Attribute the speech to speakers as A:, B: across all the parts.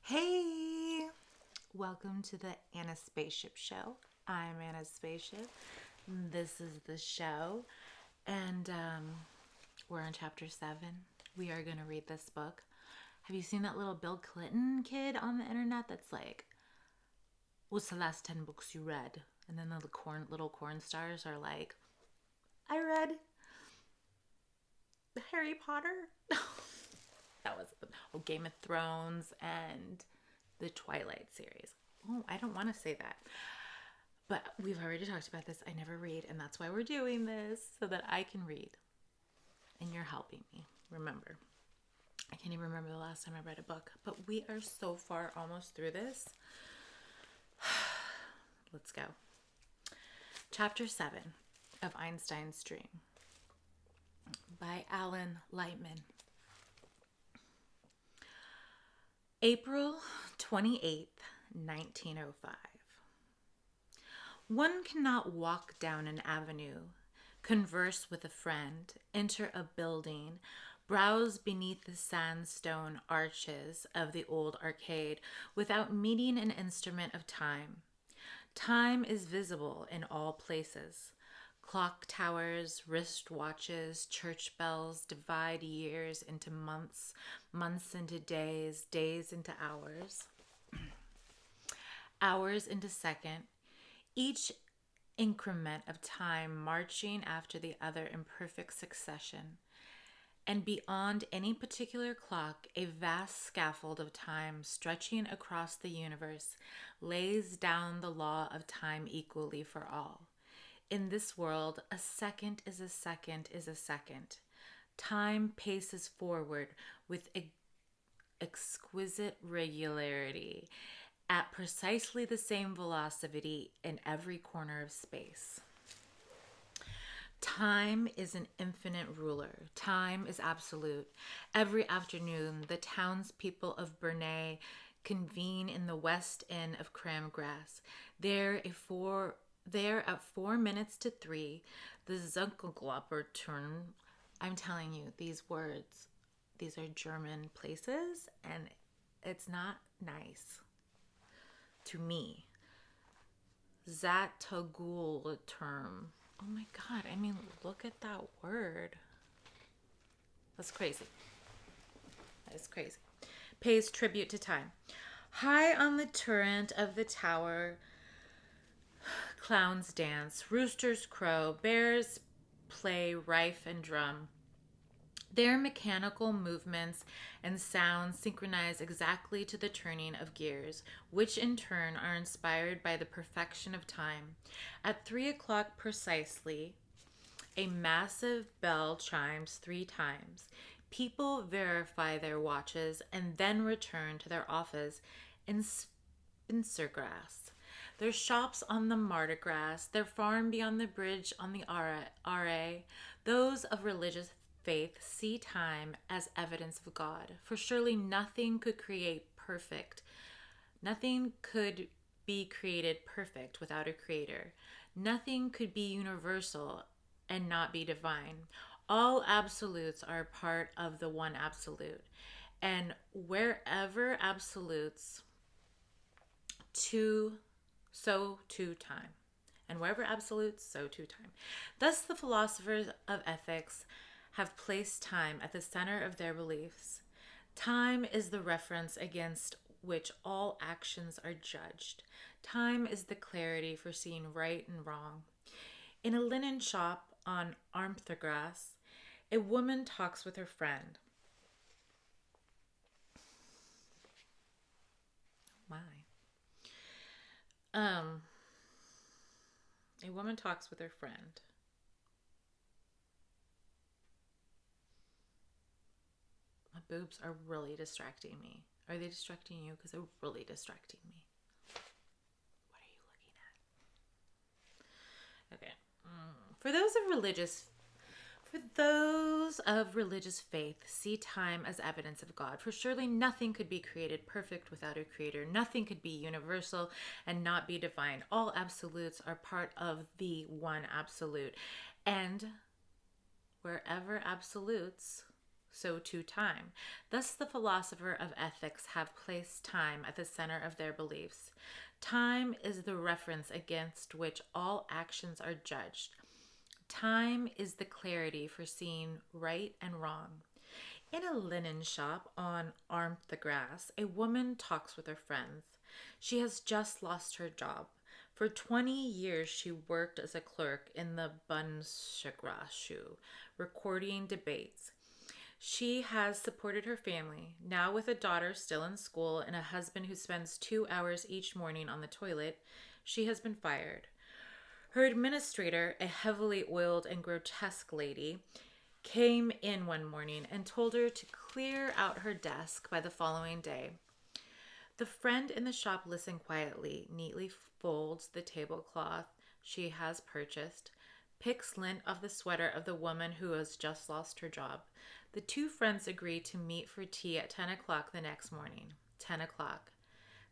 A: Hey, welcome to the Anaspaceship show. I'm Anaspaceship. This is the show, and we're on chapter 7. We are going to read this book. Have you seen that little Bill Clinton kid on the internet that's like, what's the last 10 books you read? And then the little corn stars are like, I read Harry Potter. That was Game of Thrones and the Twilight series. Oh, I don't want to say that. But we've already talked about this. I never read, and that's why we're doing this, so that I can read. And you're helping me. Remember, I can't even remember the last time I read a book, but we are so far almost through this. Let's go. Chapter 7 of Einstein's Dream by Alan Lightman. April 28th, 1905. One cannot walk down an avenue, converse with a friend, enter a building, browse beneath the sandstone arches of the old arcade without meeting an instrument of time. Time is visible in all places. Clock towers, wrist watches, church bells divide years into months, months into days, days into hours, hours into seconds, each increment of time marching after the other in perfect succession. And beyond any particular clock, a vast scaffold of time stretching across the universe lays down the law of time equally for all. In this world, a second is a second is a second. Time paces forward with exquisite regularity at precisely the same velocity in every corner of space. Time is an infinite ruler. Time is absolute. Every afternoon, the townspeople of Bernay convene in the West End of Cramgrass. There at 4 minutes to 3, the Zunkelglopper turn. I'm telling you, these words, these are German places, and it's not nice to me. Zatogul term. Oh my God, I mean, look at that word. That's crazy. That is crazy. Pays tribute to time. High on the turret of the tower, clowns dance, roosters crow, bears play rife and drum. Their mechanical movements and sounds synchronize exactly to the turning of gears, which in turn are inspired by the perfection of time. At 3 o'clock precisely, a massive bell chimes 3 times. People verify their watches and then return to their office in Spencergrass. Their shops on the Martigras, their farm beyond the bridge on the RA, those of religious faith see time as evidence of God, for surely nothing could be created perfect without a creator. Nothing could be universal and not be divine. All absolutes are part of the one absolute. And wherever absolutes, so too time. And wherever absolutes, so too time. Thus the philosophers of ethics have placed time at the center of their beliefs. Time is the reference against which all actions are judged. Time is the clarity for seeing right and wrong. In a linen shop on Armthergrass, a woman talks with her friend. My. A woman talks with her friend. My boobs are really distracting me. Are they distracting you? Because they're really distracting me. What are you looking at? Okay. For those of religious faith, see time as evidence of God. For surely nothing could be created perfect without a creator. Nothing could be universal and not be divine. All absolutes are part of the one absolute. And wherever absolutes, so too time. Thus, the philosopher of ethics have placed time at the center of their beliefs. Time is the reference against which all actions are judged. Time is the clarity for seeing right and wrong. In a linen shop on Arm the Grass, a woman talks with her friends. She has just lost her job. For 20 years, she worked as a clerk in the Bundesstraße, recording debates. She has supported her family, now with a daughter still in school and a husband who spends 2 hours each morning on the toilet. She has been fired. Her administrator, a heavily oiled and grotesque lady, came in one morning and told her to clear out her desk by the following day. The friend in the shop listened quietly, neatly folds the tablecloth she has purchased, picks lint off the sweater of the woman who has just lost her job. The two friends agree to meet for tea at 10 o'clock the next morning. 10 o'clock.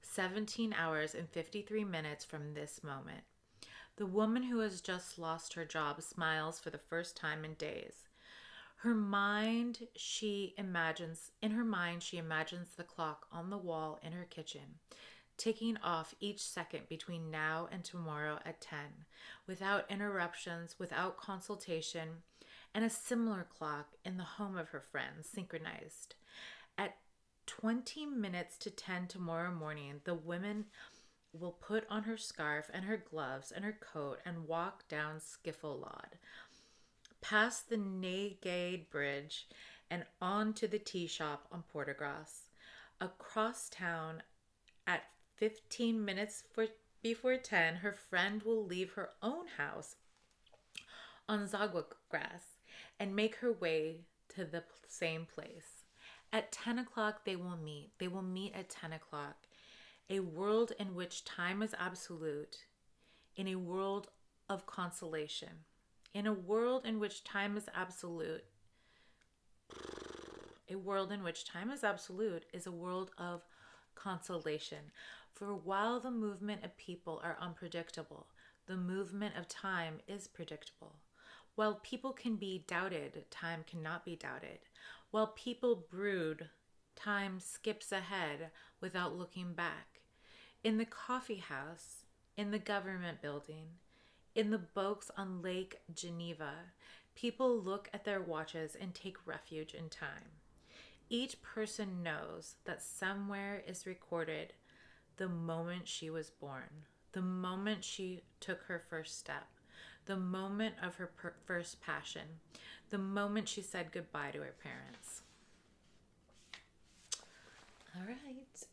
A: 17 hours and 53 minutes from this moment. The woman who has just lost her job smiles for the first time in days. In her mind, she imagines the clock on the wall in her kitchen, ticking off each second between now and tomorrow at 10, without interruptions, without consultation, and a similar clock in the home of her friends, synchronized. At 20 minutes to 10 tomorrow morning, the woman will put on her scarf and her gloves and her coat and walk down Skifflelad, past the Nygade Bridge and on to the tea shop on Portergrass. Across town at 15 minutes before 10, her friend will leave her own house on Zagwagrass and make her way to the same place. At 10 o'clock, they will meet. They will meet at 10 o'clock. A world in which time is absolute, in a world of consolation. In a world in which time is absolute, a world in which time is absolute is a world of consolation. For while the movement of people are unpredictable, the movement of time is predictable. While people can be doubted, time cannot be doubted. While people brood, time skips ahead without looking back. In the coffee house, in the government building, in the boats on Lake Geneva, people look at their watches and take refuge in time. Each person knows that somewhere is recorded the moment she was born, the moment she took her first step, the moment of her first passion, the moment she said goodbye to her parents. All right.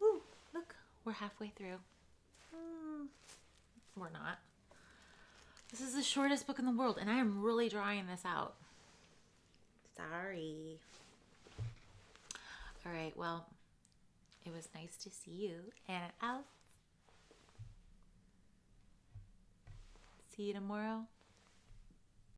A: Woo, look, we're halfway through. We're not. This is the shortest book in the world, and I am really drawing this out. Sorry. All right, well, it was nice to see you, and I'll see you tomorrow.